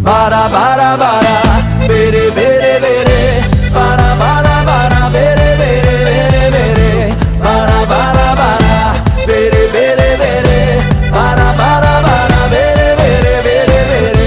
bara bara bara, bere bere bere, bara bara bara, bere bere bere bere, bara bara bara, bere bere bere, bara bara bara, bere bere bere bere.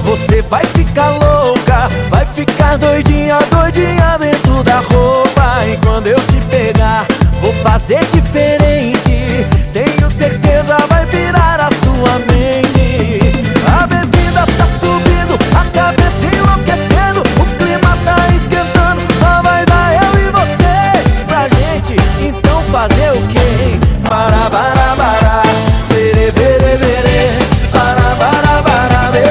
Você vai ficar louca, vai ficar doidinha, doidinha dentro da roupa. E quando eu te pegar, vou fazer diferente. Tenho certeza vai virar a sua mente. A bebida tá subindo, a cabeça enlouquecendo, o clima tá esquentando, só vai dar eu e você pra gente. Então fazer o quê? Bara, bara, bara, bere, bere, bere, bara, bara, bara, bere.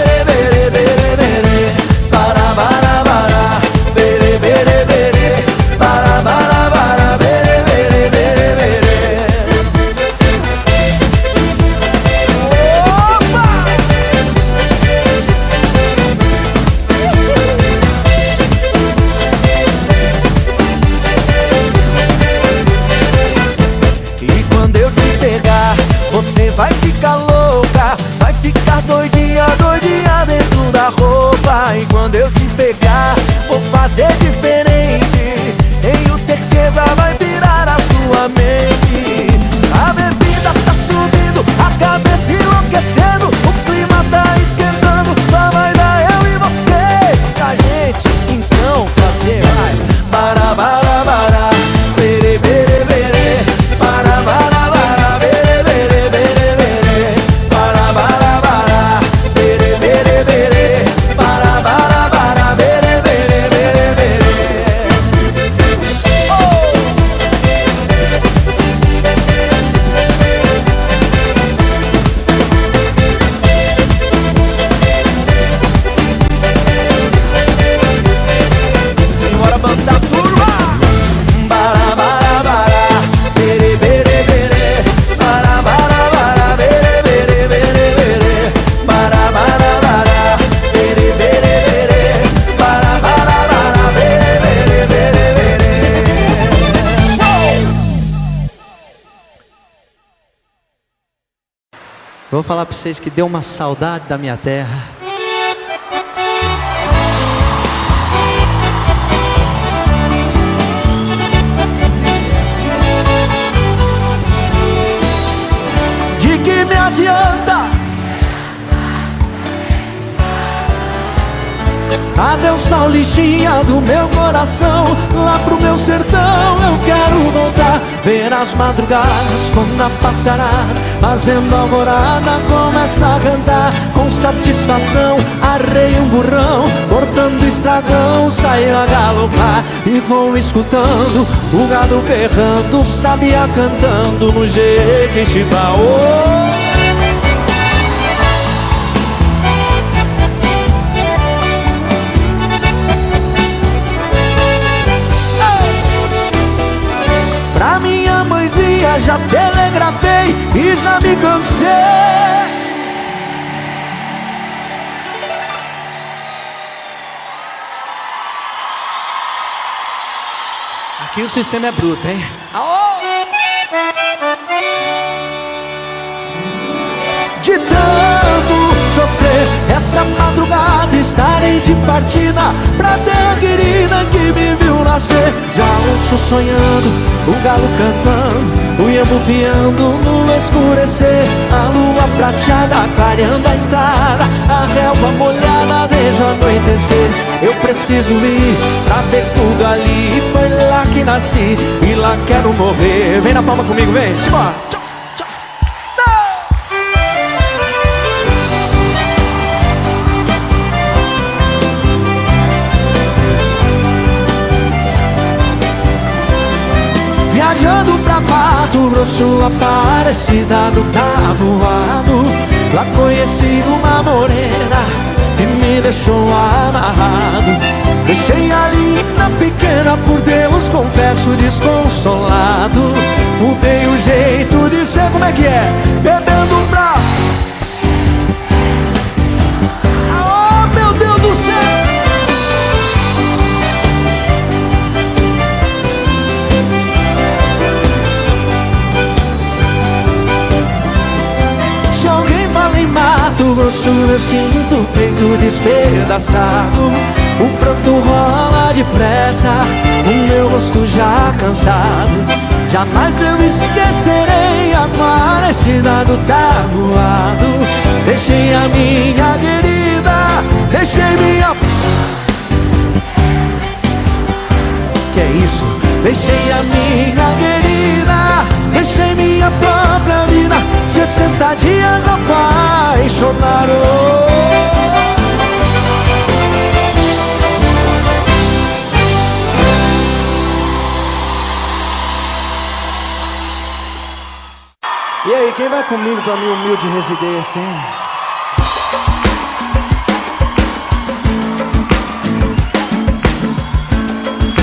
Você vai ficar louca, vai ficar doidinha, doidinha dentro da roupa. E quando eu te pegar, vou fazer diferente. Tenho certeza vai virar a sua mente. A bebida tá subindo, a cabeça enlouquecendo, o clima tá esquentando, só vai dar eu e você pra gente. Então fazer vai, bara, bara, bara, bere, bere, bere, bara, bara. Vou falar pra vocês que deu uma saudade da minha terra. De que me adianta? Adeus Paulistinha do meu coração, lá pro meu sertão eu quero voltar. Ver as madrugadas quando a passarada, fazendo alvorada, começa a cantar. Com satisfação, arrei um burrão, cortando estragão, saio a galopar. E vou escutando o gado berrando, sabia cantando no Jequitibá. Oh! Pra minha mãezinha já telegrafei e já me cansei. Aqui o sistema é bruto, hein? De tanto sofrer, essa madrugada estarei de partida pra terra querida que me viu nascer. Já ouço sonhando, o galo cantando, o iambu piando no escurecer. A lua prateada clareando a estrada, a relva molhada desde o anoitecer. Eu preciso ir pra ver tudo ali, foi lá que nasci e lá quero morrer. Vem na palma comigo, vem, simbora! Viajando pra Mato Grosso, Aparecida do Taboado, lá conheci uma morena que me deixou amarrado. Deixei a linda pequena, por Deus confesso desconsolado. Mudei o jeito de ser, como é que é? Bebendo pra eu sinto o peito despedaçado. O pranto rola depressa, o meu rosto já cansado. Jamais eu esquecerei amar esse dado tabuado. Deixei a minha querida, deixei minha... Que é isso? Deixei a minha querida, deixei minha própria vida. 60 dias apaixonado. E aí, quem vai comigo pra minha humilde residência, hein?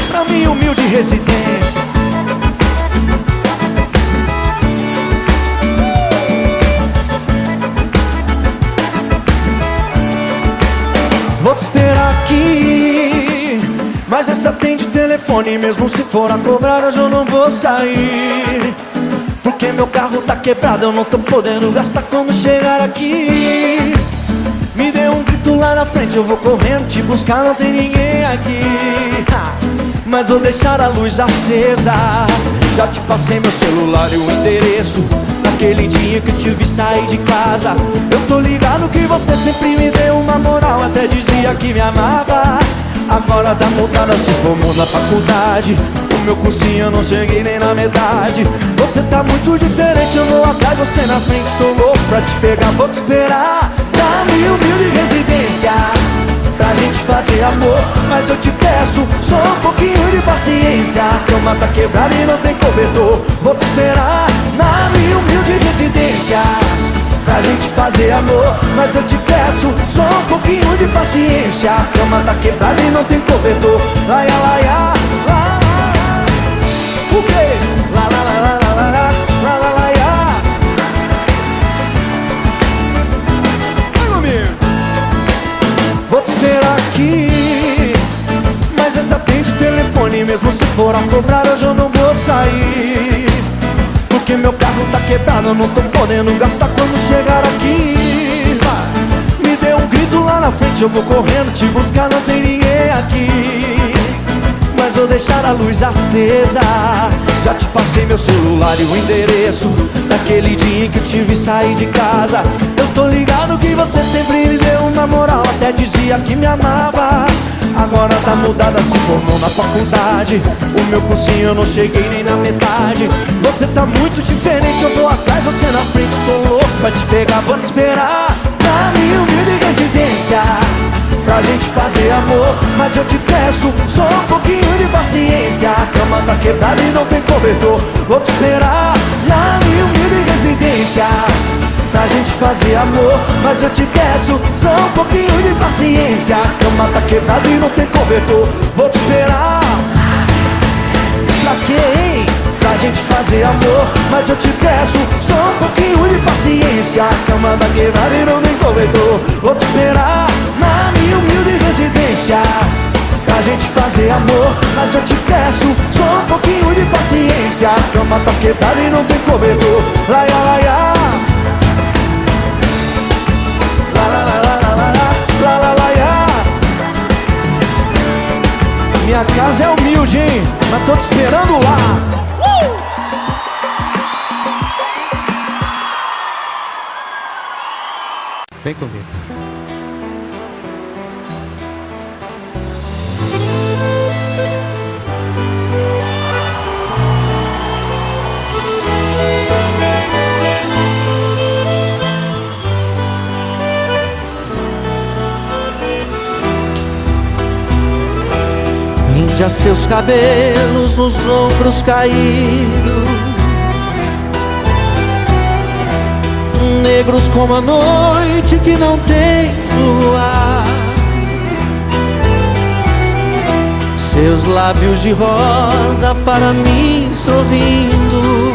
Pra minha humilde residência. Vou te esperar aqui, mas essa atende o telefone. Mesmo se for a cobrar, hoje eu não vou sair, porque meu carro tá quebrado, eu não tô podendo gastar quando chegar aqui. Me dê um grito lá na frente, eu vou correndo te buscar, não tem ninguém aqui. Mas vou deixar a luz acesa. Já te passei meu celular e o endereço. Naquele dia que eu te vi sair de casa, eu tô ligado que você sempre me deu uma moral, até dizia que me amava. Agora tá mudada, se formou na faculdade. O meu cursinho eu não cheguei nem na metade. Você tá muito diferente, eu vou atrás, você na frente. Tô louco pra te pegar, vou te esperar na minha humilde residência, pra gente fazer amor. Mas eu te peço só um pouquinho de paciência. A cama tá quebrada e não tem cobertor. Vou te esperar na minha humilde residência, pra gente fazer amor. Mas eu te peço só um pouquinho de paciência. A cama tá quebrada e não tem cobertor. Laia, laia, lá, lá, lá. O quê? Lá, lá, lá, lá, lá, lá, lá, lá, laia. Vem comigo. Vou te esperar aqui, mas essa atende o telefone. Mesmo se for a cobrar, hoje eu não vou sair, porque meu carro tá quebrado, eu não tô podendo gastar quando chegar aqui. Me dê um grito lá na frente, eu vou correndo te buscar, não tem ninguém aqui. Mas vou deixar a luz acesa. Já te passei meu celular e o endereço. Naquele dia em que eu te vi sair de casa, eu tô ligado que você sempre me deu uma moral, até dizia que me amava. Agora tá mudada, se formou na faculdade. O meu cursinho eu não cheguei nem na metade. Você tá muito diferente, eu vou atrás, você na frente. Tô louco pra te pegar, vou te esperar na minha humilde residência, pra gente fazer amor. Mas eu te peço só um pouquinho de paciência. A cama tá quebrada e não tem cobertor. Vou te esperar na minha humilde residência, pra gente fazer amor. Mas eu te peço só um pouquinho de paciência. A cama tá quebrada e não tem cobertor. Vou te esperar. Pra quê, hein? Pra gente fazer amor. Mas eu te peço só um pouquinho de paciência. A cama tá quebrada e não tem cobertor. Vou te esperar na minha humilde residência, pra gente fazer amor. Mas eu te peço só um pouquinho de paciência. A cama tá quebrada e não tem cobertor. Laia, laia. La la la la la la la la la. Minha casa é humilde, hein? Mas tô te esperando lá. Vem comigo. Já seus cabelos nos ombros caídos, negros como a noite que não tem luar. Seus lábios de rosa para mim sorrindo,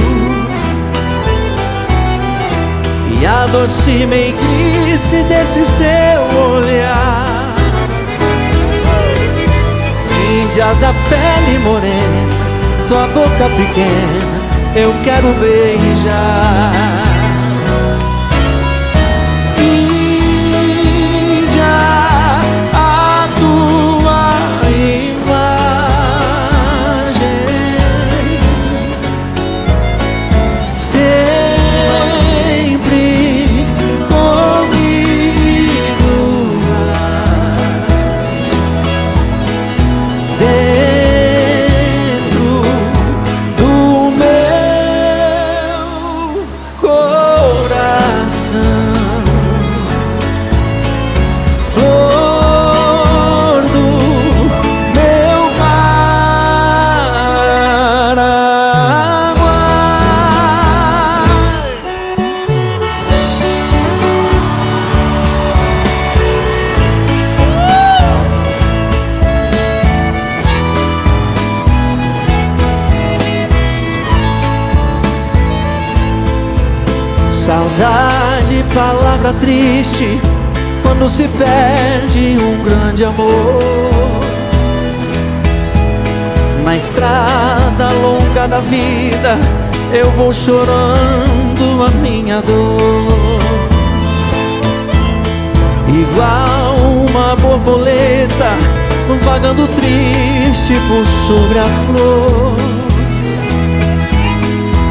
e a doce meiguice desse seu olhar. Índia da pele morena, tua boca pequena, eu quero beijar. Saudade, palavra triste quando se perde um grande amor. Na estrada longa da vida eu vou chorando a minha dor, igual uma borboleta vagando triste por sobre a flor.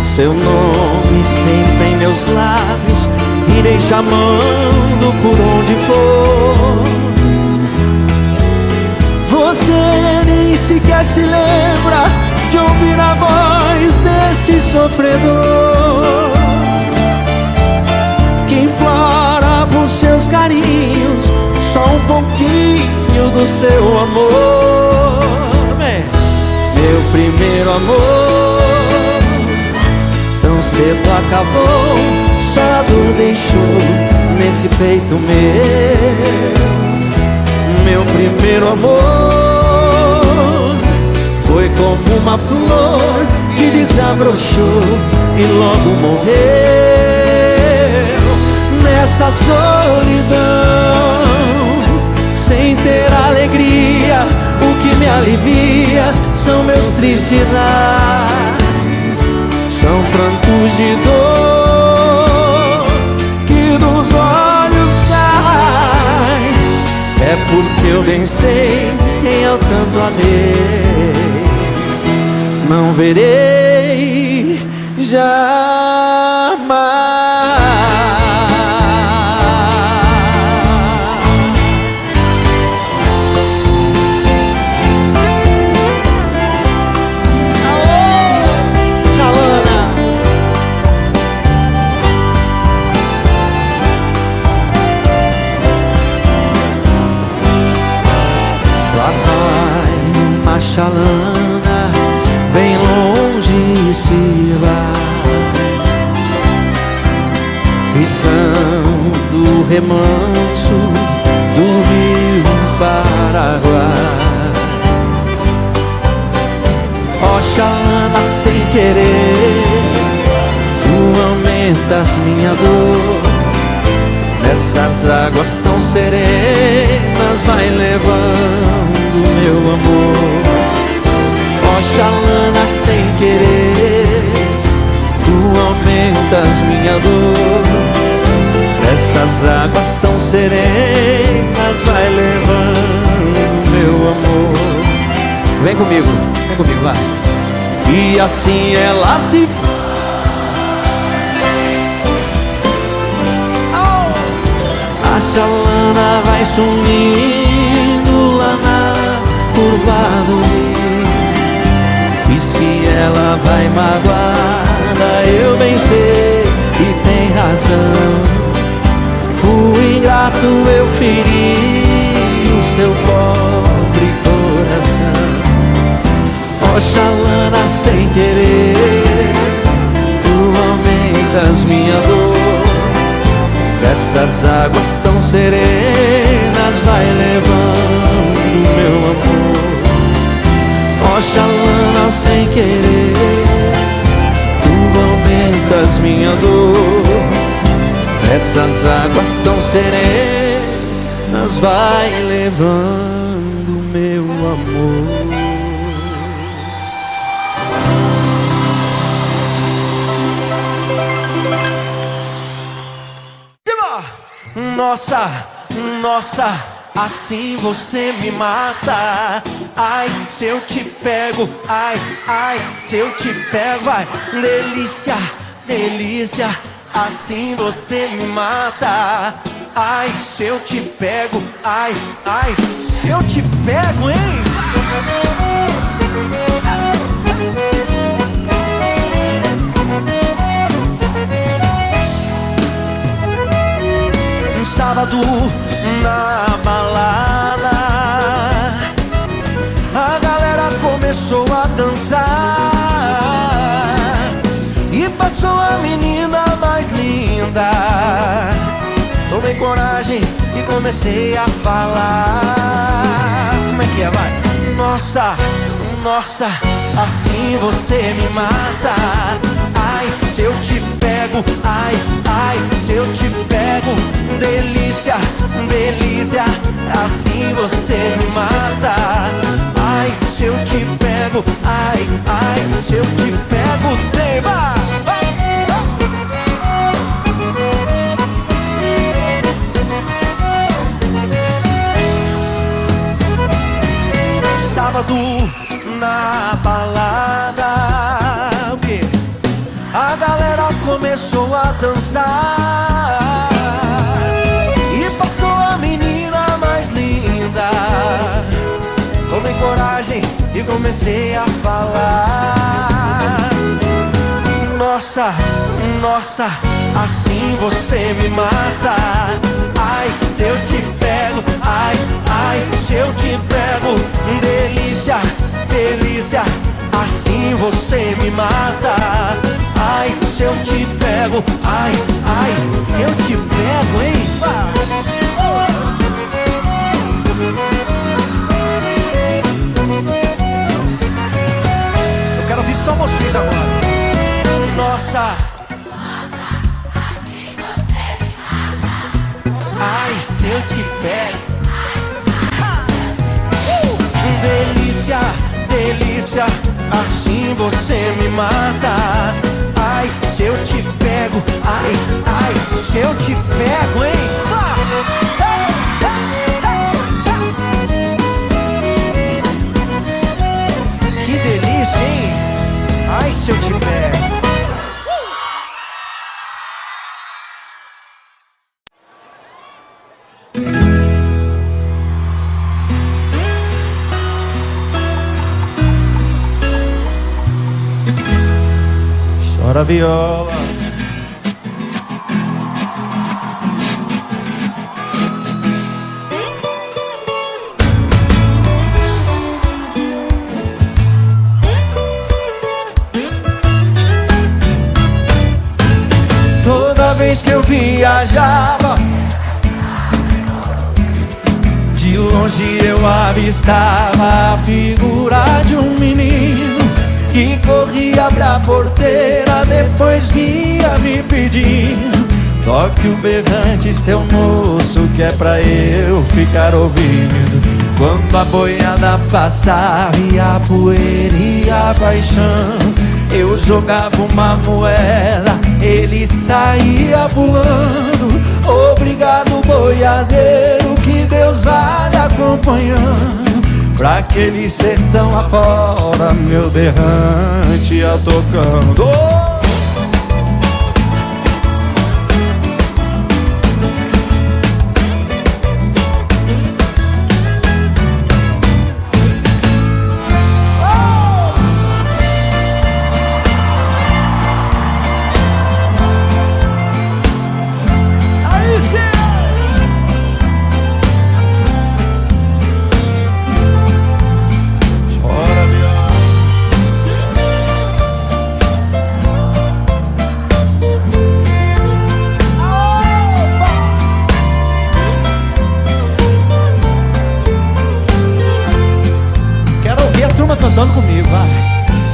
Seu nome sempre em meus lábios, irei chamando por onde for. Você nem sequer se lembra de ouvir a voz desse sofredor que implora por seus carinhos só um pouquinho do seu amor. Meu primeiro amor tão cedo acabou, só a dor deixou nesse peito meu. Meu primeiro amor foi como uma flor que desabrochou e logo morreu. Nessa solidão, sem ter alegria, o que me alivia são meus tristes ais. São prantos de dor que dos olhos caem. É porque eu bem sei quem eu tanto amei. Não verei jamais. Chalana, bem longe se vai, riscando o remanso do rio Paraguai. Ó Chalana, sem querer, tu aumentas minha dor. Nessas águas tão serenas vai levando meu amor. Oxalana, sem querer, tu aumentas minha dor. Essas águas tão serenas vai levando meu amor. Vem comigo, vai. E assim ela se a Chalana vai sumindo lá na curva do rio. E se ela vai magoada, eu bem sei e tem razão. Fui ingrato, eu feri o seu pobre coração. Oxalana, sem querer, tu aumentas minha dor. Essas águas tão serenas vai levando meu amor. Oxalana, sem querer, tu aumentas minha dor. Essas águas tão serenas vai levando meu amor. Nossa, nossa, assim você me mata. Ai, se eu te pego, ai, ai, se eu te pego, vai. Delícia, delícia, assim você me mata. Ai, se eu te pego, ai, ai, se eu te pego, hein? Sábado na balada, a galera começou a dançar e passou a menina mais linda. Tomei coragem e comecei a falar. Como é que é, vai? Nossa, nossa, assim você me mata. Ai, se eu te pego, ai, ai, se eu te pego, delícia, delícia, assim você me mata. Ai, se eu te pego, ai, ai, se eu te pego, tema. Sábado na balada, o quê? A galera começou a dançar e passou a menina mais linda. Tomei coragem e comecei a falar. Nossa, nossa, assim você me mata. Ai, se eu te pego, ai, ai, se eu te pego, delícia, delícia, assim você me mata. Ai, se eu te pego, ai, ai, se eu te pego, hein? Eu quero ouvir só vocês agora. Nossa, ai, se eu te pego, delícia, delícia, assim você me mata. Ai, se eu te pego, ai, ai, se eu te pego, hein? Que delícia, hein? Ai, se eu te pego. Chora viola. Toda vez que eu viajava, de longe eu avistava a figura de um menino que corria pra porteira, depois vinha me pedindo: toque o berrante, seu moço, que é pra eu ficar ouvindo. Quando a boiada passava e a poeira e a paixão, eu jogava uma moeda, ele saía pulando. Obrigado, boiadeiro, que Deus vai lhe acompanhando. Pra aquele sertão afora, meu berrante ia tocando. Cantando comigo, vai.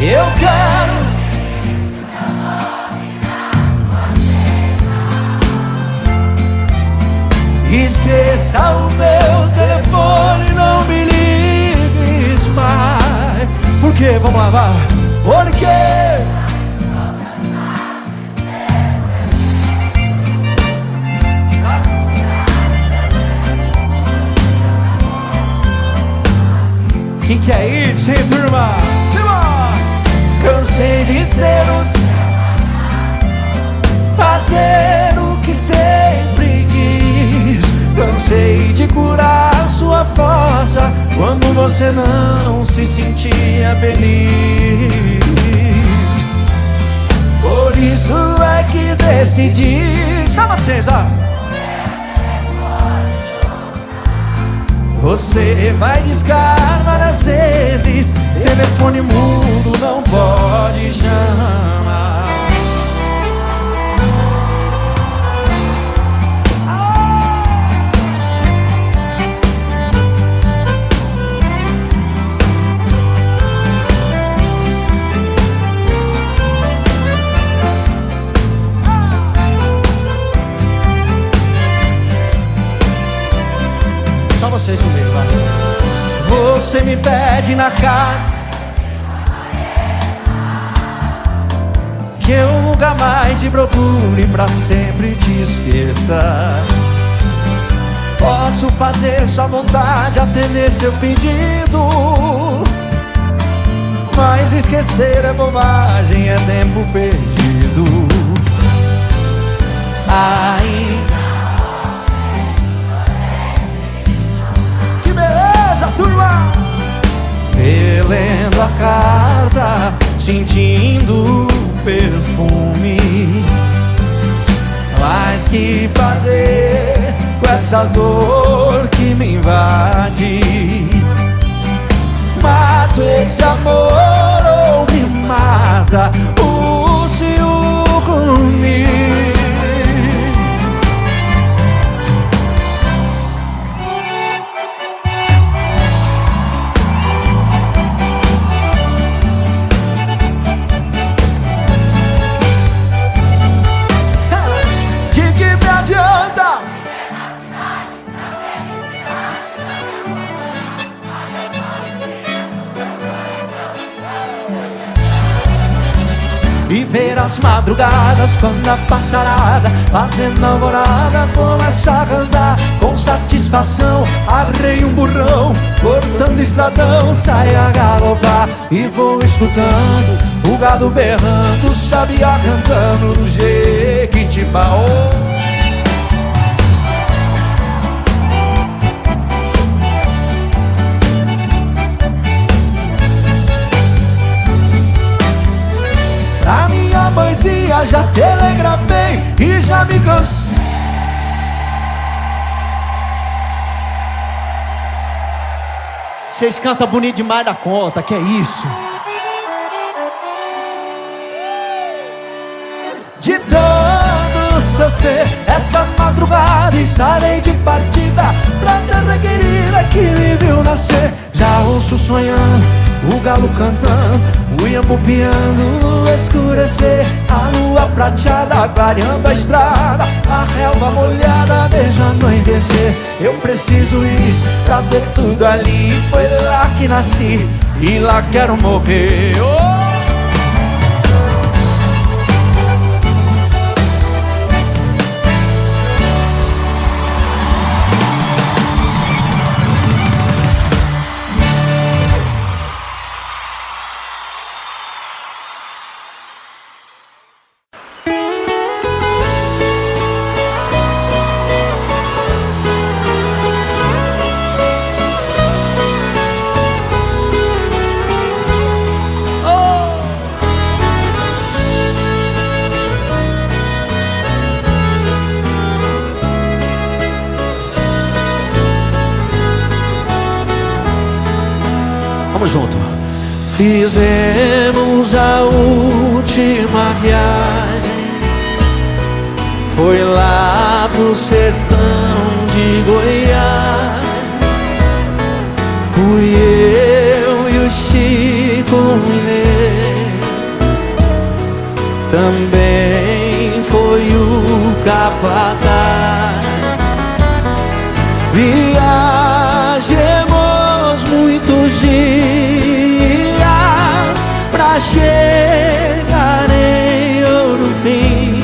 Eu quero esqueça o meu telefone, não me ligues mais. Por quê? Vamos lá, vai. Por quê? Quem que é isso, hein, turma? Cansei de ser fazer o que sempre quis. Cansei de curar sua força quando você não se sentia feliz. Por isso é que decidi. Só vocês, ó. Você vai discar várias vezes, telefone mudo não pode chamar. você me pede na carta que eu nunca mais te procure, pra sempre te esqueça. Posso fazer sua vontade, atender seu pedido, mas esquecer é bobagem, é tempo perdido. Ai, que beleza, turma! Relendo a carta, sentindo perfume. Mas que fazer com essa dor que me invade? Mato esse amor ou me mata o ciúme? De que me adianta? E ver as madrugadas quando a passarada fazendo alvorada começa a cantar com satisfação. Arrei um burrão, cortando estradão, sai a galopar e vou escutando o gado berrando, o sabiá cantando no Jequitibá. A minha mãezinha já telegrafei e já me cansei. Vocês cantam bonito demais da conta, que é isso? De tanto sofrer essa madrugada, estarei de partida pra terra querida que me viu nascer. Já ouço sonhando, o galo cantando, o iambu piando, escurecer, a lua prateada clareando a estrada, a relva molhada desde anoitecer. Eu preciso ir pra ver tudo ali, foi lá que nasci e lá quero morrer. Vamos junto. Fizemos a última viagem, foi lá pro sertão de Goiás. Fui eu e o Chico Mineiro, também foi o capataz. Viajemos muitos dias pra chegar em Ouro Fim,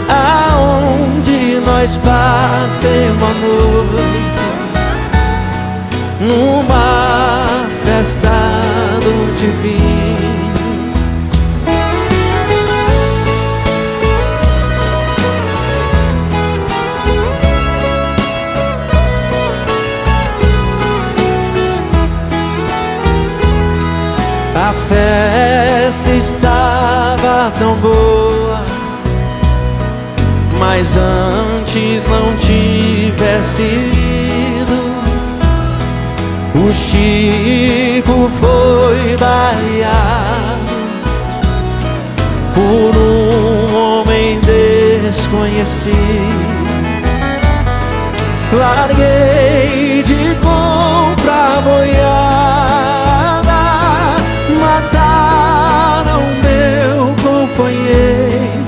aonde nós passemos a noite numa festa do divino. A festa estava tão boa, mas antes não tivesse ido, o Chico foi baleado por um homem desconhecido. Larguei de comprar boiada, mataram meu companheiro,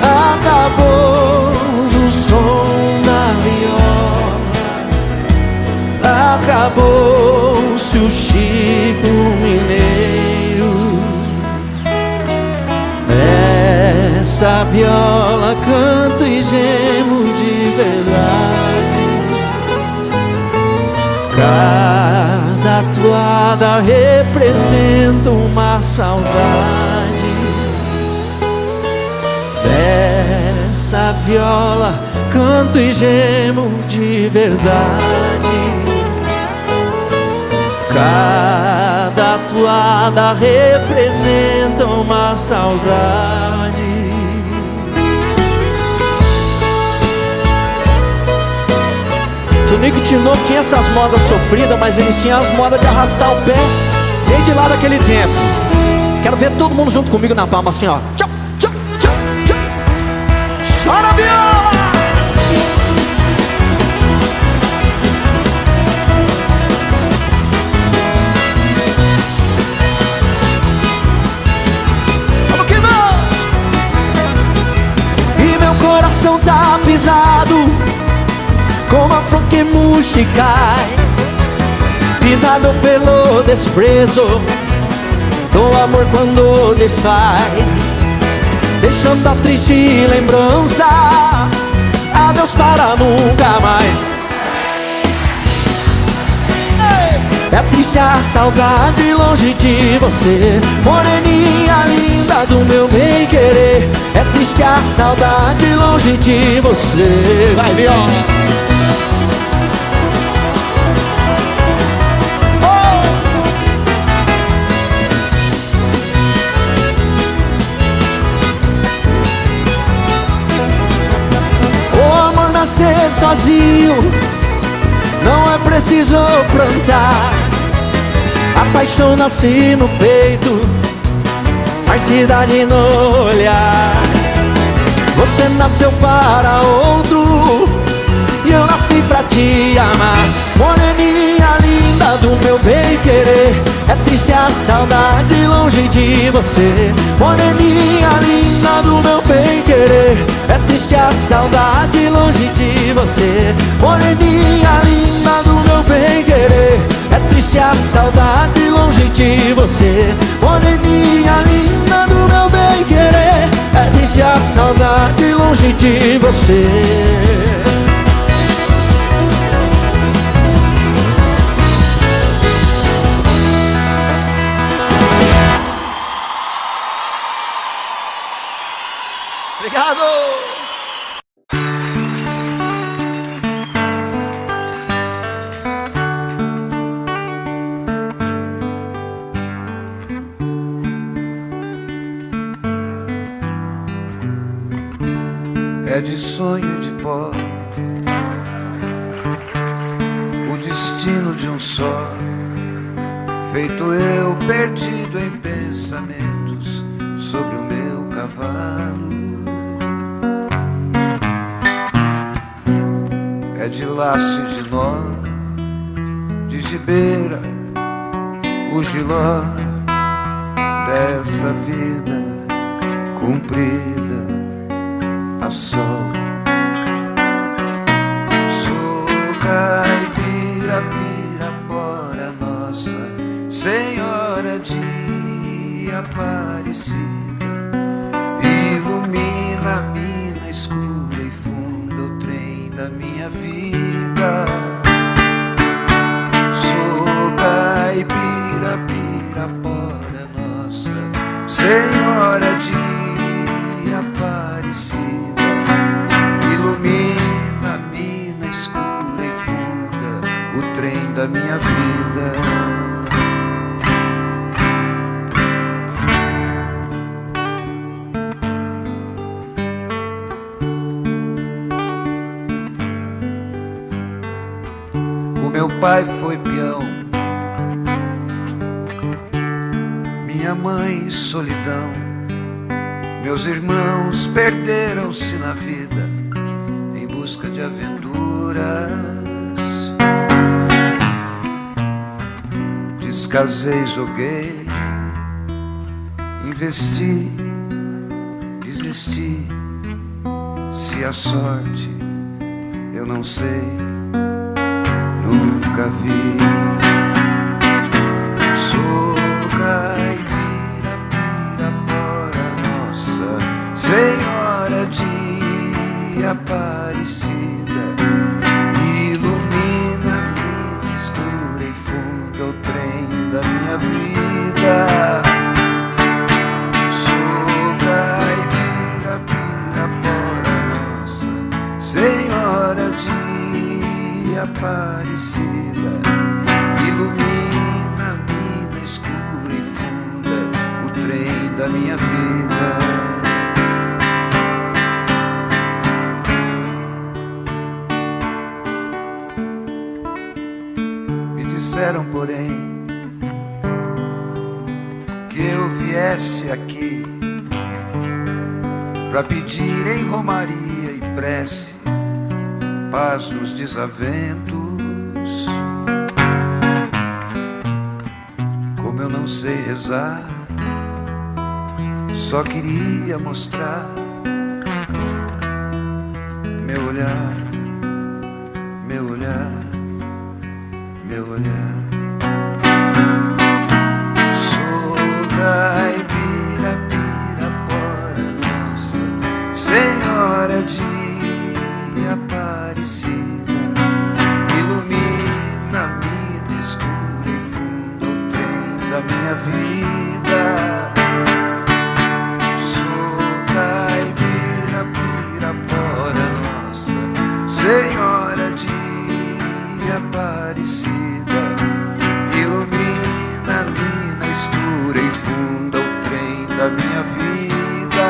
acabou o som da viola acabou-se o Chico Mineiro. Essa viola canto e gemo de verdade. Cada toada representa uma saudade. Dessa viola canto e gemo de verdade. Cada toada representa uma saudade. Tunico e Tinoco tinha essas modas sofridas, mas eles tinham as modas de arrastar o pé desde lá daquele tempo. Quero ver todo mundo junto comigo na palma assim, ó. Tchau, tchau, tchau, tchau. Chora, viola! Coração tá pisado como a flor que murcha e cai, pisado pelo desprezo do amor quando desfaz, deixando a triste lembrança, adeus para nunca mais. É triste a saudade longe de você, moreninha linda do meu bem-querer. É triste a saudade longe de você. Vai, viola! O amor nascer sozinho, não é preciso plantar. A paixão nasce no peito, faz cidade no olhar. Você nasceu para outro e eu nasci pra te amar. Moreninha linda do meu bem-querer, é triste a saudade longe de você. Moreninha linda do meu bem-querer, é triste a saudade longe de você. Moreninha linda do meu bem-querer, é triste a saudade longe de você. Moreninha linda do meu bem-querer, é triste a saudade longe de você. Obrigado! É de sonho de pó o destino de um só, feito eu perdido em pensamentos sobre o meu cavalo. É de laço e de nó, de gibeira, o giló dessa vida cumprida a sol. Sou caipira, pirapora, Nossa Senhora de Aparecida, ilumina a mina escura e funda o trem da minha vida. Sou caipira, pirapora, Nossa Senhora de Aparecida, ilumina a mina escura e funda o trem da minha vida. O meu pai foi peão, minha mãe solidão, meus irmãos perderam-se na vida em busca de aventuras. Descasei, joguei, investi, desisti. Se a sorte eu não sei, nunca vi. Sou caipira, Pirapora, Nossa Senhora de Aparecida, ilumina minha escura e funda o trem da minha vida. Sou caipira, Pirapora, Nossa Senhora de Aparecida, ilumina a mina escura e funda o trem da minha vida. Me disseram, porém, que eu viesse aqui pra pedir em romaria e prece paz nos desaventos. Como eu não sei rezar, só queria mostrar meu olhar, meu olhar, meu olhar. Sou caipira, Pirapora, Nossa Senhora de Aparecida, ilumina a mina escura e funda o trem da minha vida. Sou caipira, Pirapora, Nossa Senhora de Aparecida, ilumina a mina escura e funda o trem da minha vida.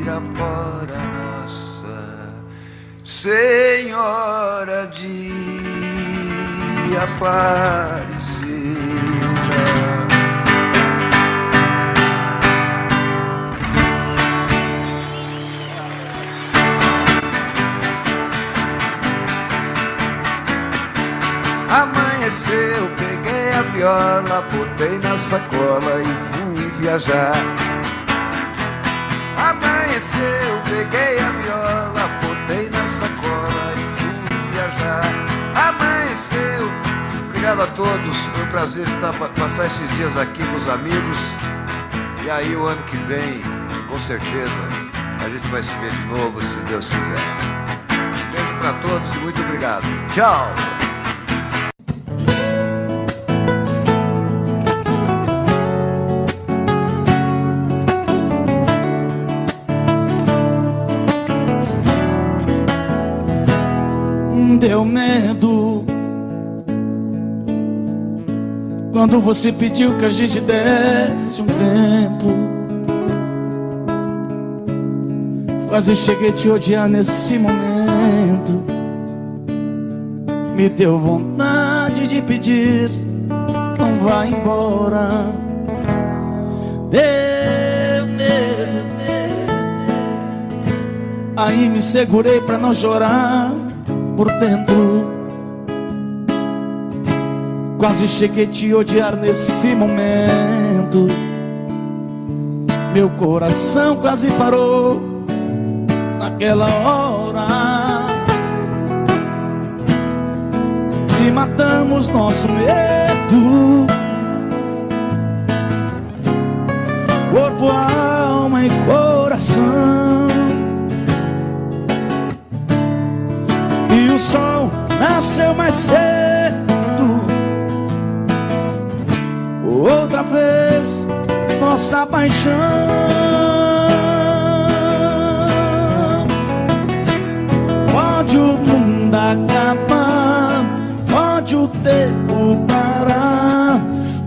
Pirapora, Nossa Senhora de Aparecida. Amanheceu, peguei a viola, botei na sacola e fui viajar. Amanheceu, peguei a viola, botei na sacola e fui viajar. Amanheceu. Obrigado a todos, foi um prazer passar esses dias aqui com os amigos. E aí o ano que vem, com certeza, a gente vai se ver de novo, se Deus quiser. Um beijo pra todos e muito obrigado. Tchau! Deu medo quando você pediu que a gente desse um tempo. Quase cheguei a te odiar nesse momento. Me deu vontade de pedir, não vá embora. Deu medo, aí me segurei pra não chorar por dentro. Quase cheguei a te odiar nesse momento. Meu coração quase parou naquela hora. E matamos nosso medo, corpo, alma e coração. E o sol nasceu mais cedo. Outra vez, nossa paixão. Pode o mundo acabar, pode o tempo parar,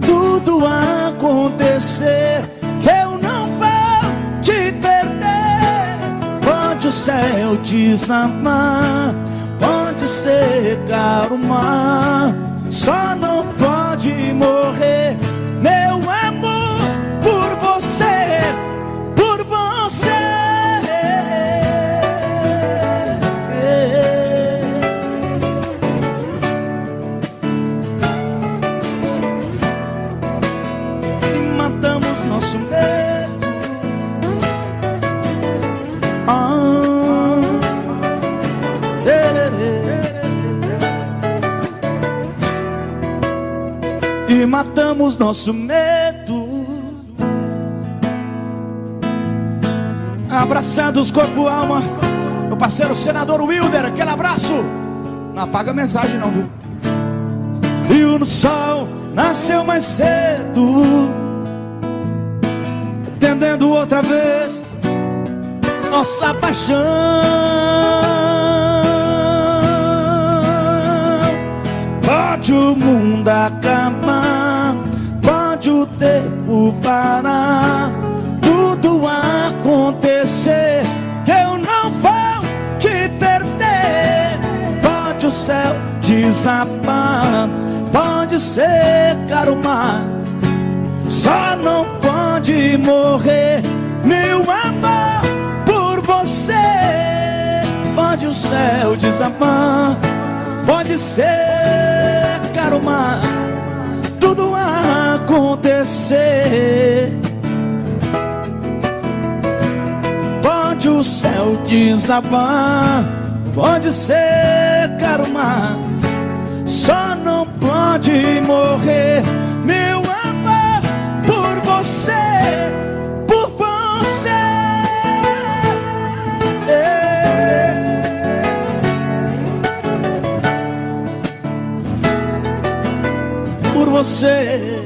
tudo acontecer, que eu não vou te perder. Pode o céu desamar, pode secar o mar, só não pode morrer meu amor por você, por você. E matamos nosso medo. matamos nosso medo. Abraçados corpo e alma. Meu parceiro senador Wilder, aquele abraço. Não apaga a mensagem não, viu? Viu no sol, nasceu mais cedo, entendendo outra vez nossa paixão. Pode o mundo acabar, pode o tempo parar, tudo acontecer, eu não vou te perder. Pode o céu desabar, pode secar o mar, só não pode morrer meu amor por você. Pode o céu desabar, pode secar o mar, tudo acontecer. Pode o céu desabar, pode secar o mar, só não pode morrer meu amor por você, por você. Por você.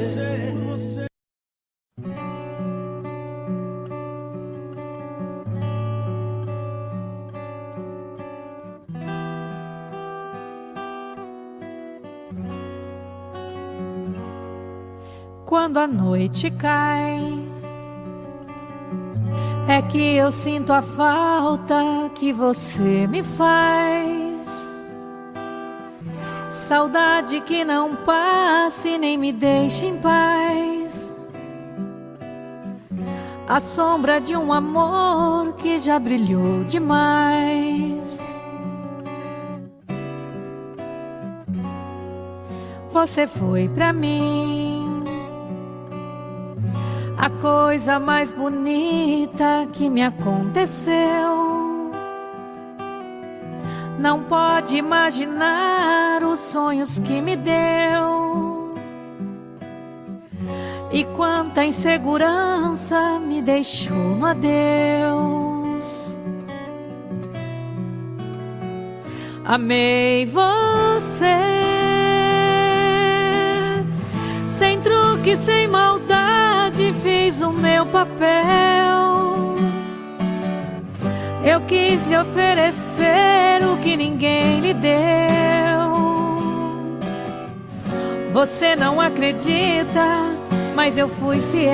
Quando a noite cai, é que eu sinto a falta que você me faz. Saudade que não passe nem me deixe em paz. A sombra de um amor que já brilhou demais. Você foi pra mim a coisa mais bonita que me aconteceu. Não pode imaginar os sonhos que me deu. E quanta insegurança me deixou no adeus. Amei você, sem truque, sem maldade, fiz o meu papel. Eu quis lhe oferecer o que ninguém lhe deu. Você não acredita, mas eu fui fiel.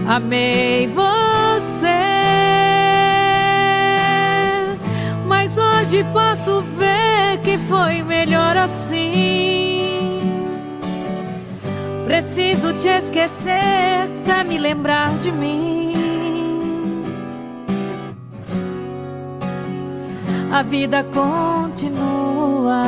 Amei você, mas hoje posso ver que foi melhor assim. Preciso te esquecer pra me lembrar de mim. A vida continua.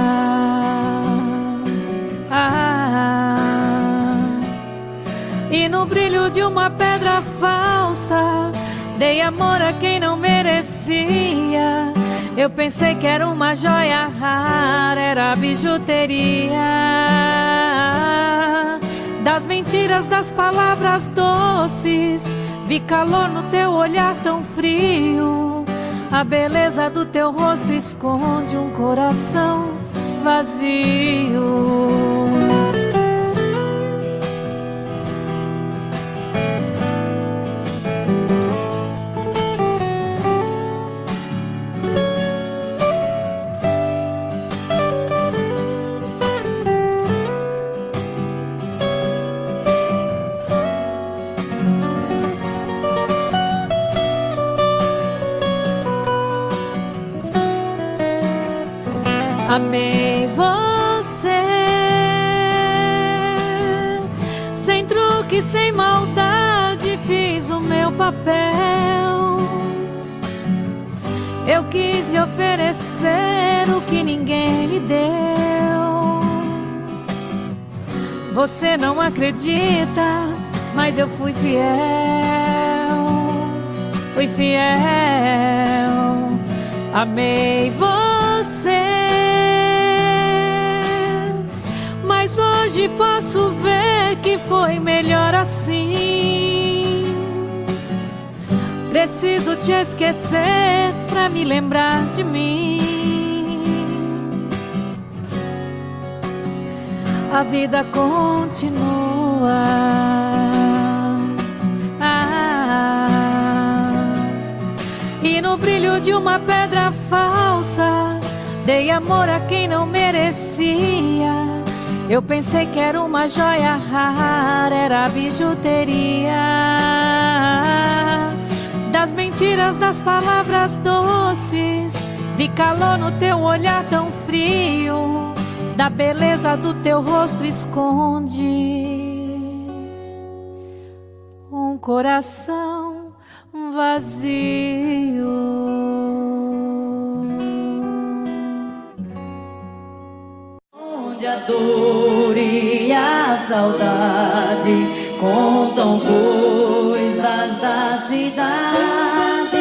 E no brilho de uma pedra falsa, dei amor a quem não merecia. Eu pensei que era uma joia rara, era bijuteria. Das mentiras, das palavras doces, vi calor no teu olhar tão frio. A beleza do teu rosto esconde um coração vazio. Amei você, sem truque, sem maldade, fiz o meu papel. Eu quis lhe oferecer o que ninguém lhe deu. Você não acredita, mas eu fui fiel. Fui fiel. Amei você, hoje posso ver que foi melhor assim. Preciso te esquecer pra me lembrar de mim. A vida continua. E no brilho de uma pedra falsa, dei amor a quem não merecia. Eu pensei que era uma joia rara, era bijuteria. Das mentiras, das palavras doces, vi calor no teu olhar tão frio. Da beleza do teu rosto esconde um coração vazio. Onde a dor e a saudade contam coisas da cidade,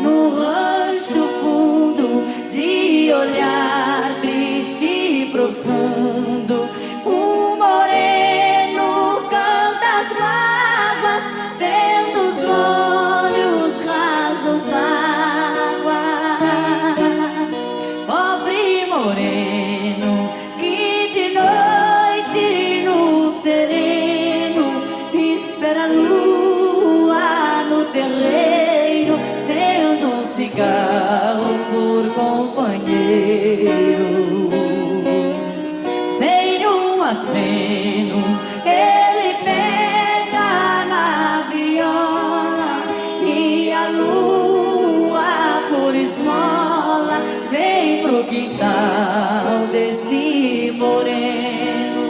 no rancho fundo de olhar triste e profundo, um moreno canta as mágoas, vendo os olhos rasos d'água. Pobre moreno que de noite no sereno espera a lua no terreiro, tendo um cigarro por companheiro. Sem um aceno ele pega na viola e a lua por esmola vem pro quintal desse moreno.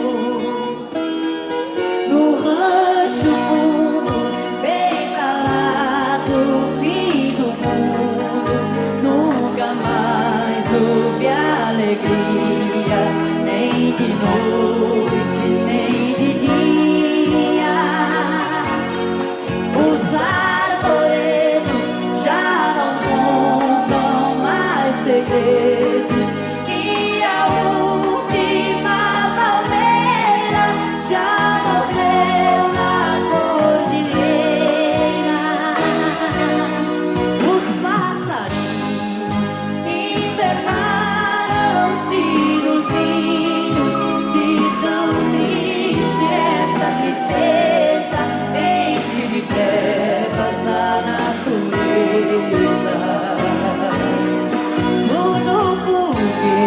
No rancho fundo, bem pra lá do fim do mundo, nunca mais houve alegria, nem de noite, nem de dia. Os arvoredos já não contam mais segredos, e a última palmeira já morreu na cordilheira. Os passarinhos internaram-se nos ninhos, de tão triste essa tristeza enche de trevas a natureza. Tudo porque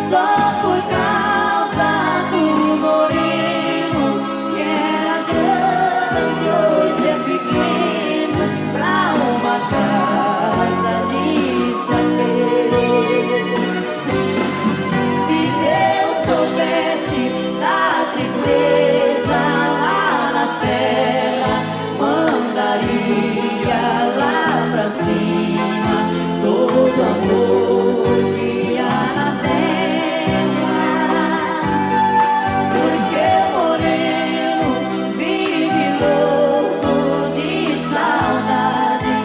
só por causa do moreno, que era grande, hoje é pequeno, pra uma casa de saber. Se Deus soubesse da tristeza lá na serra, mandaria lá pra cima todo amor que há na terra. Porque o moreno vive louco de saudade.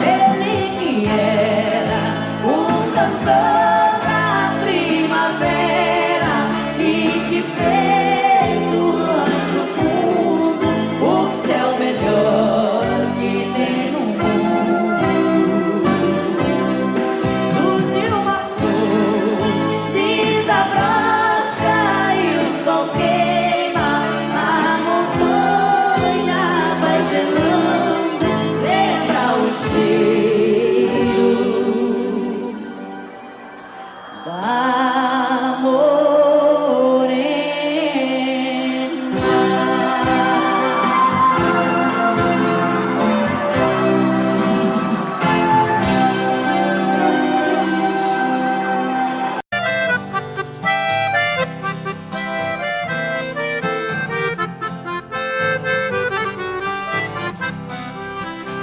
Ele que era um cantor da primavera e que fez do rancho fundo o céu melhor que tem no mundo. Luziu uma flor, desabrocha e o sol queima, a montanha vai gelando, lembra o cheiro da morena.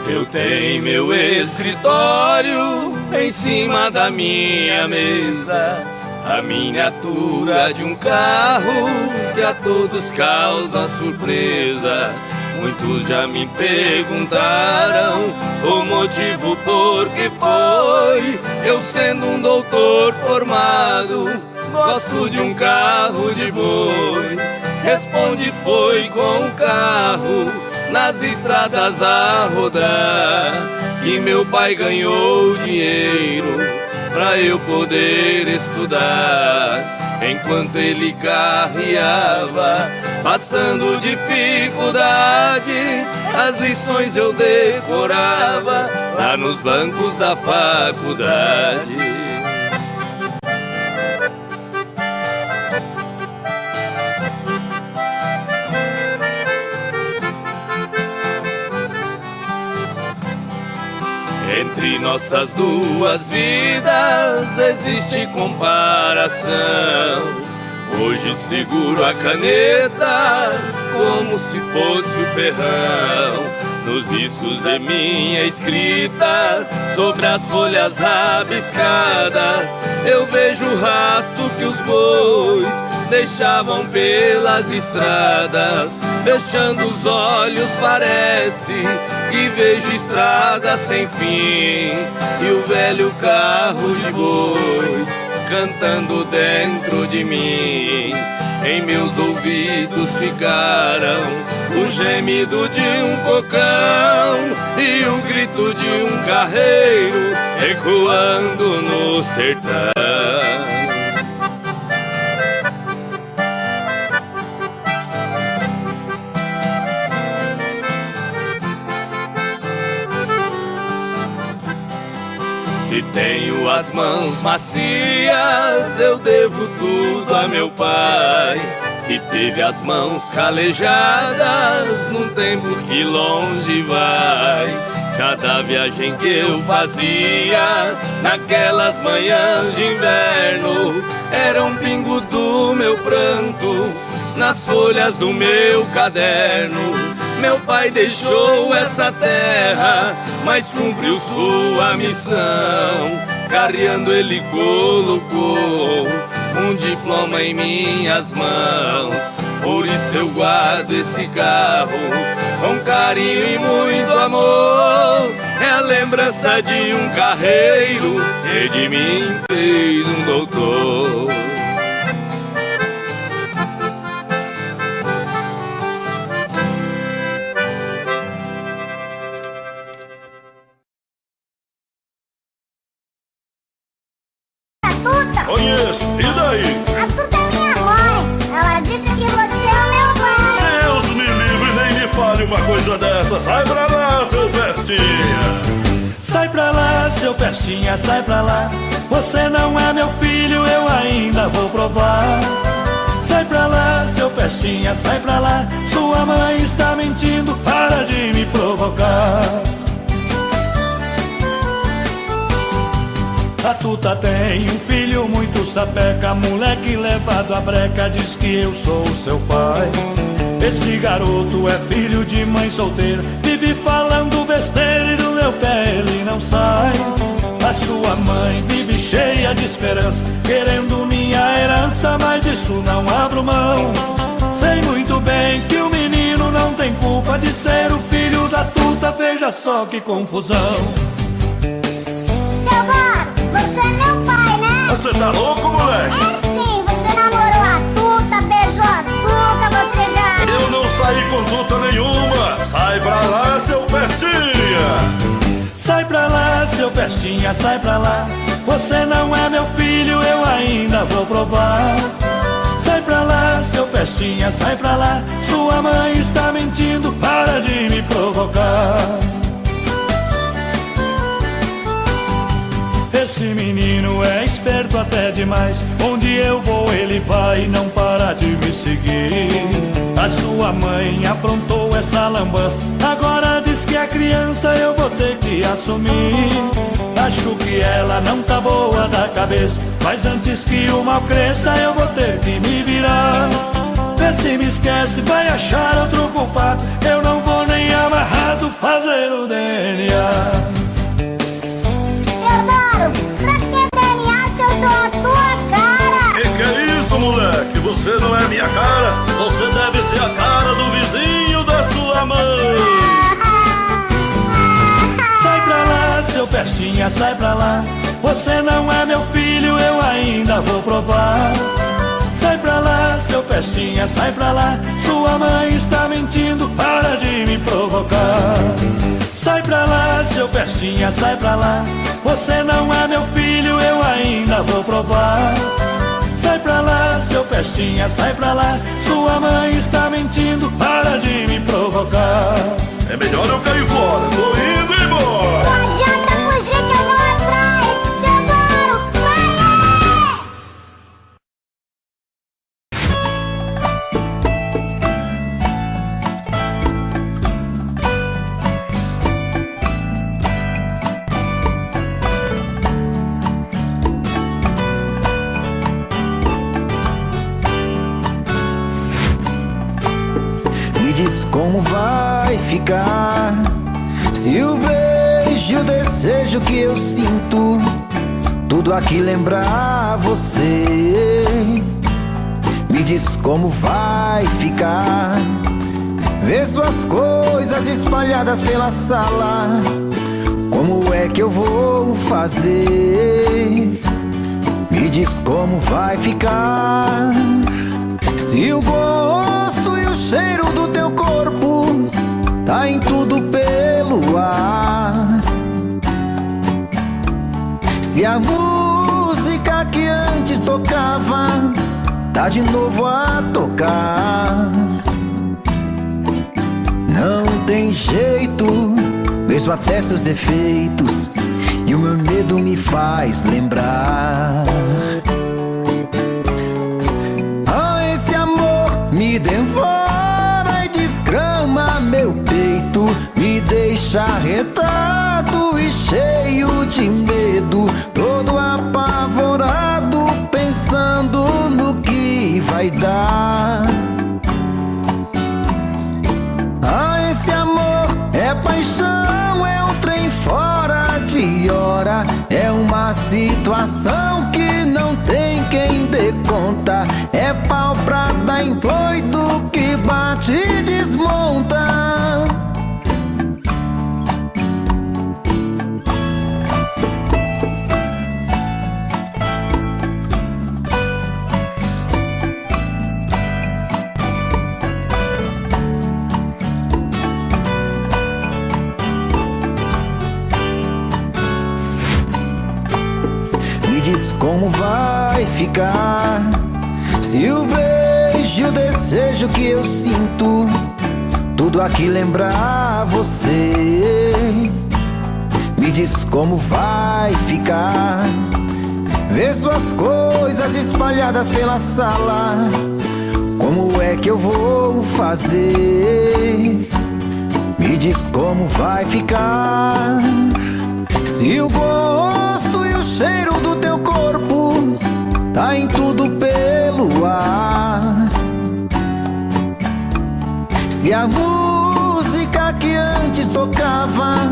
Eu tenho meu escritório em cima da minha mesa. a miniatura de um carro que a todos causa surpresa. Muitos já me perguntaram o motivo por que foi. Eu sendo um doutor formado, gosto de um carro de boi. Responde, foi com o carro nas estradas a rodar que meu pai ganhou dinheiro pra eu poder estudar. Enquanto ele carreava, passando dificuldades, as lições eu decorava lá nos bancos da faculdade. Entre nossas duas vidas existe comparação. Hoje seguro a caneta como se fosse o ferrão nos riscos de minha escrita. Sobre as folhas rabiscadas eu vejo o rastro que os bois deixavam pelas estradas. Fechando os olhos parece que vejo estrada sem fim e o velho carro de boi cantando dentro de mim. Em meus ouvidos ficaram o gemido de um cocão e o grito de um carreiro ecoando no sertão. Se tenho as mãos macias, eu devo tudo a meu pai, que teve as mãos calejadas nos tempos que longe vai. Cada viagem que eu fazia naquelas manhãs de inverno eram pingos do meu pranto nas folhas do meu caderno. Meu pai deixou essa terra, mas cumpriu sua missão. Carreando ele colocou um diploma em minhas mãos. Por isso eu guardo esse carro com carinho e muito amor. É a lembrança de um carreiro que de mim fez um doutor. Conheço, e daí? A Tuta é minha mãe. Ela disse que você é o meu pai. Deus me livre, nem me fale uma coisa dessa. Sai pra lá, seu Pestinha. Sai pra lá, seu Pestinha, sai pra lá. Você não é meu filho, eu ainda vou provar. Sai pra lá, seu Pestinha, sai pra lá. Sua mãe está mentindo, para de me provocar. A Tuta tem um filho muito sapeca, moleque levado à breca, diz que eu sou o seu pai. Esse garoto é filho de mãe solteira, vive falando besteira e do meu pé ele não sai. A sua mãe vive cheia de esperança, querendo minha herança, mas disso não abro mão. Sei muito bem que o menino não tem culpa de ser o filho da Tuta, veja só que confusão. Você é meu pai, né? Você tá louco, moleque? É sim, você namorou a Tuta, beijou a Tuta, você já... Eu não saí com Tuta nenhuma. Sai pra lá, seu Pestinha. Sai pra lá, seu Pestinha, sai pra lá. Você não é meu filho, eu ainda vou provar. Sai pra lá, seu Pestinha, sai pra lá. Sua mãe está mentindo, para de me provocar. Esse menino é esperto até demais. Onde eu vou ele vai e não para de me seguir. A sua mãe aprontou essa lambança, agora diz que é criança, eu vou ter que assumir. Acho que ela não tá boa da cabeça, mas antes que o mal cresça eu vou ter que me virar. Vê se me esquece, vai achar outro culpado, eu não vou nem amarrado fazer o DNA. Pra que DNA se eu sou a tua cara? sai pra lá. Você não é meu filho, eu ainda vou provar. Sai pra lá, seu pestinha, sai pra lá. Sua mãe está mentindo, para de me provocar. Sai pra lá, seu pestinha, sai pra lá. Você não é meu filho, eu ainda vou provar. Sai pra lá, seu pestinha, sai pra lá. Sua mãe está mentindo, para de me provocar. É melhor eu cair fora, tô indo embora. Não adianta fugir que eu vou atrás. Demoro, vai! Me diz como vai ficar se o beijo e o desejo que eu sinto tudo aqui lembrar você. Me diz como vai ficar ver suas coisas espalhadas pela sala. Como é que eu vou fazer? Me diz como vai ficar se o gosto e o cheiro do teu corpo tá em tudo pelo ar. Se a música que antes tocava tá de novo a tocar. Não tem jeito, vejo até seus efeitos e o meu medo me faz lembrar. Esse amor me devora e desgrama meu peito, me deixa arretado e cheio de medo, todo apavorado, pensando no que vai dar. Esse amor é paixão, é um trem fora de hora, é uma situação que não tem quem dê conta, é pau pra dar em doido que bate e desmonta. Diz como vai ficar se o beijo e o desejo que eu sinto tudo aqui lembrar você. Me diz como vai ficar ver suas coisas espalhadas pela sala. Como é que eu vou fazer? Me diz como vai ficar se o gosto e o cheiro do teu corpo tá em tudo pelo ar. Se a música que antes tocava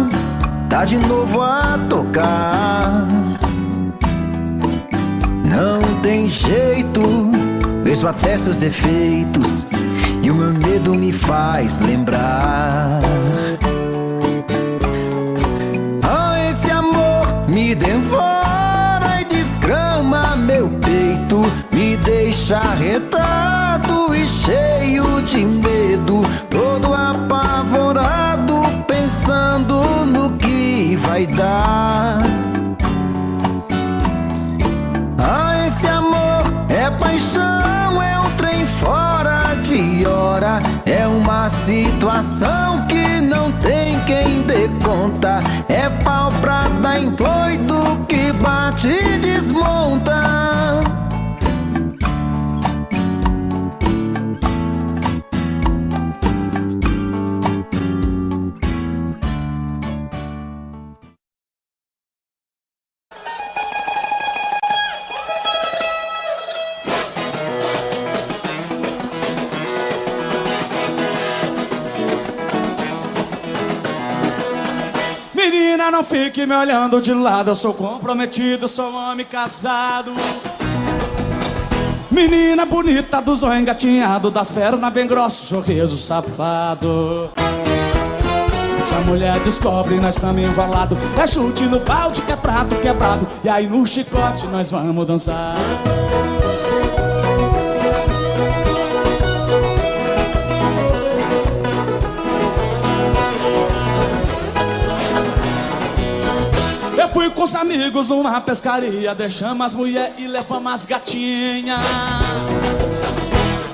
tá de novo a tocar. Não tem jeito, vejo até seus efeitos e o meu medo me faz lembrar. Me devora e desgrama meu peito, me deixa arretado e cheio de medo, todo apavorado, pensando no que vai dar. Esse amor é paixão, é um trem fora de hora, é uma situação que não tem quem dê conta, é pau pra dar em doido que bate e desmonta. Menina, não fique me olhando de lado, eu sou comprometido, sou homem casado. Menina bonita, do zóio engatinhado, das pernas bem grossas, sorriso safado. Se a mulher descobre, nós estamos enrolados. É chute no balde que é prato quebrado. E aí no chicote nós vamos dançar. Eu fui com os amigos numa pescaria, deixamos as mulheres e levamos as gatinhas.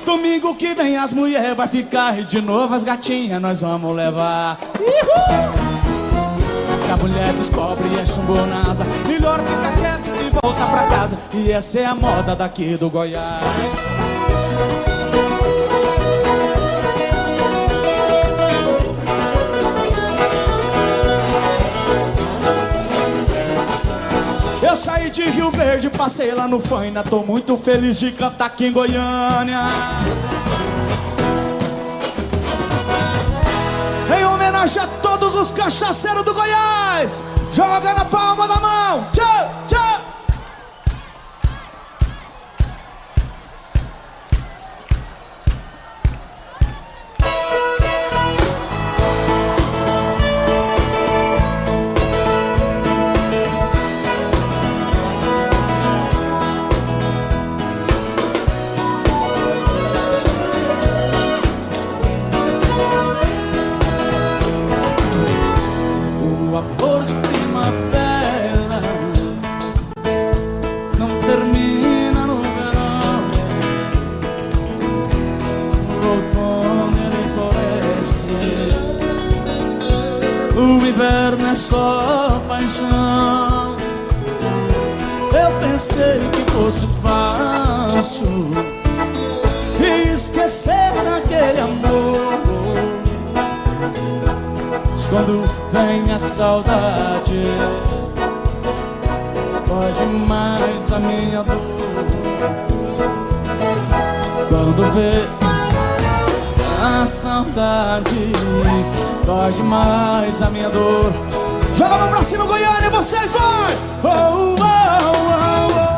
Domingo que vem as mulheres vai ficar e de novo as gatinhas nós vamos levar. Uhul! Se a mulher descobre e é chumbonasa, melhor ficar quieto e voltar pra casa. E essa é a moda daqui do Goiás. Eu saí de Rio Verde, passei lá no Faina. Tô muito feliz de cantar aqui em Goiânia. Em homenagem a todos os cachaceiros do Goiás, joga na palma da mão. Tchau, tchau. Só paixão. Eu pensei que fosse fácil esquecer aquele amor, mas quando vem a saudade, pode mais a minha dor. Quando vê a saudade, dói demais a minha dor. Joga a mão pra cima, Goiânia, vocês vai! Oh, oh, oh, oh.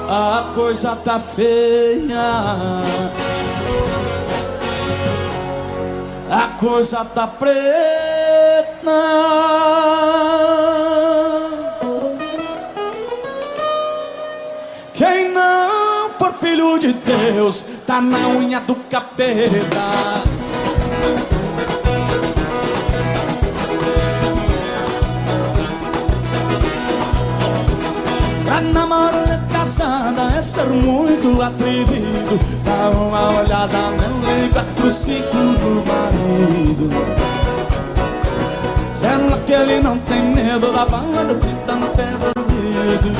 A coisa tá feia, a coisa tá preta. Quem não for filho de Deus tá na unha do capeta. Pra namorar casada é ser muito atrevido. Dá uma olhada no 4-5 do marido. Será que ele não tem medo da bala que tá no pé do ouvido?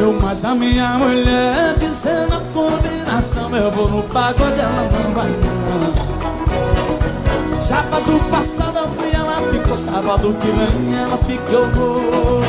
Eu mais a minha mulher fizendo a combinação. Eu vou no pagode, ela não vai não. Sábado passado eu fui, ela ficou. Sábado que vem ela fica, eu vou.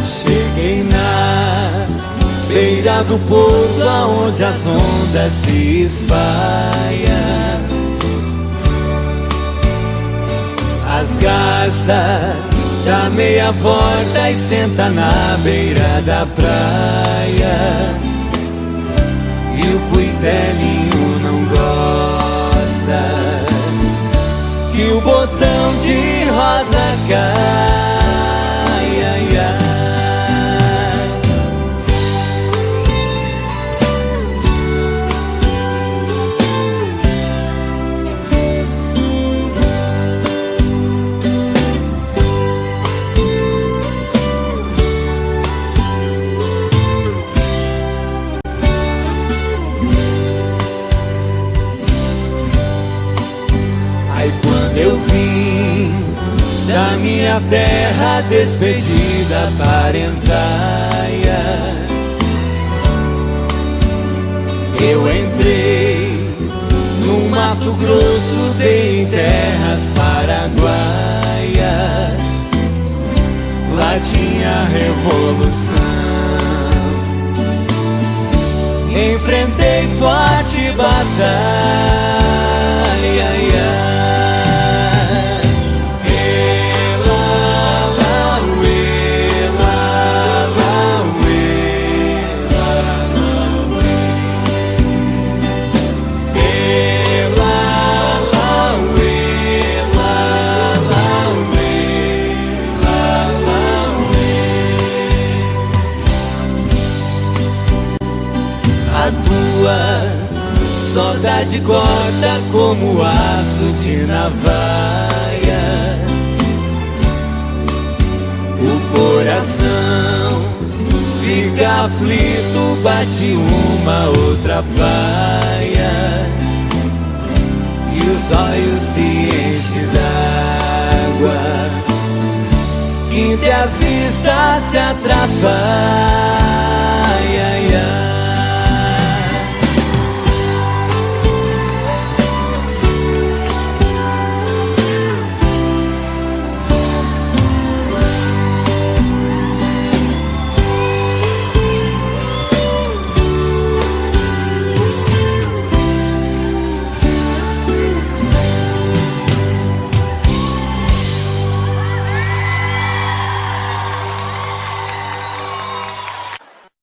Cheguei na beira do porto, aonde as ondas se espalham. As garças dá meia volta e senta na beira da praia. E o cuitelinho não gosta que o botão de rosa cai, ai, ai. da minha terra despedida parentaia. Eu entrei no Mato Grosso, dei em terras paraguaias. Lá tinha revolução. Enfrentei forte batalha. A tua saudade corta como aço de navalha. O coração fica aflito, bate uma outra faia. E os olhos se enchem d'água, que entre as vistas se atrapalha.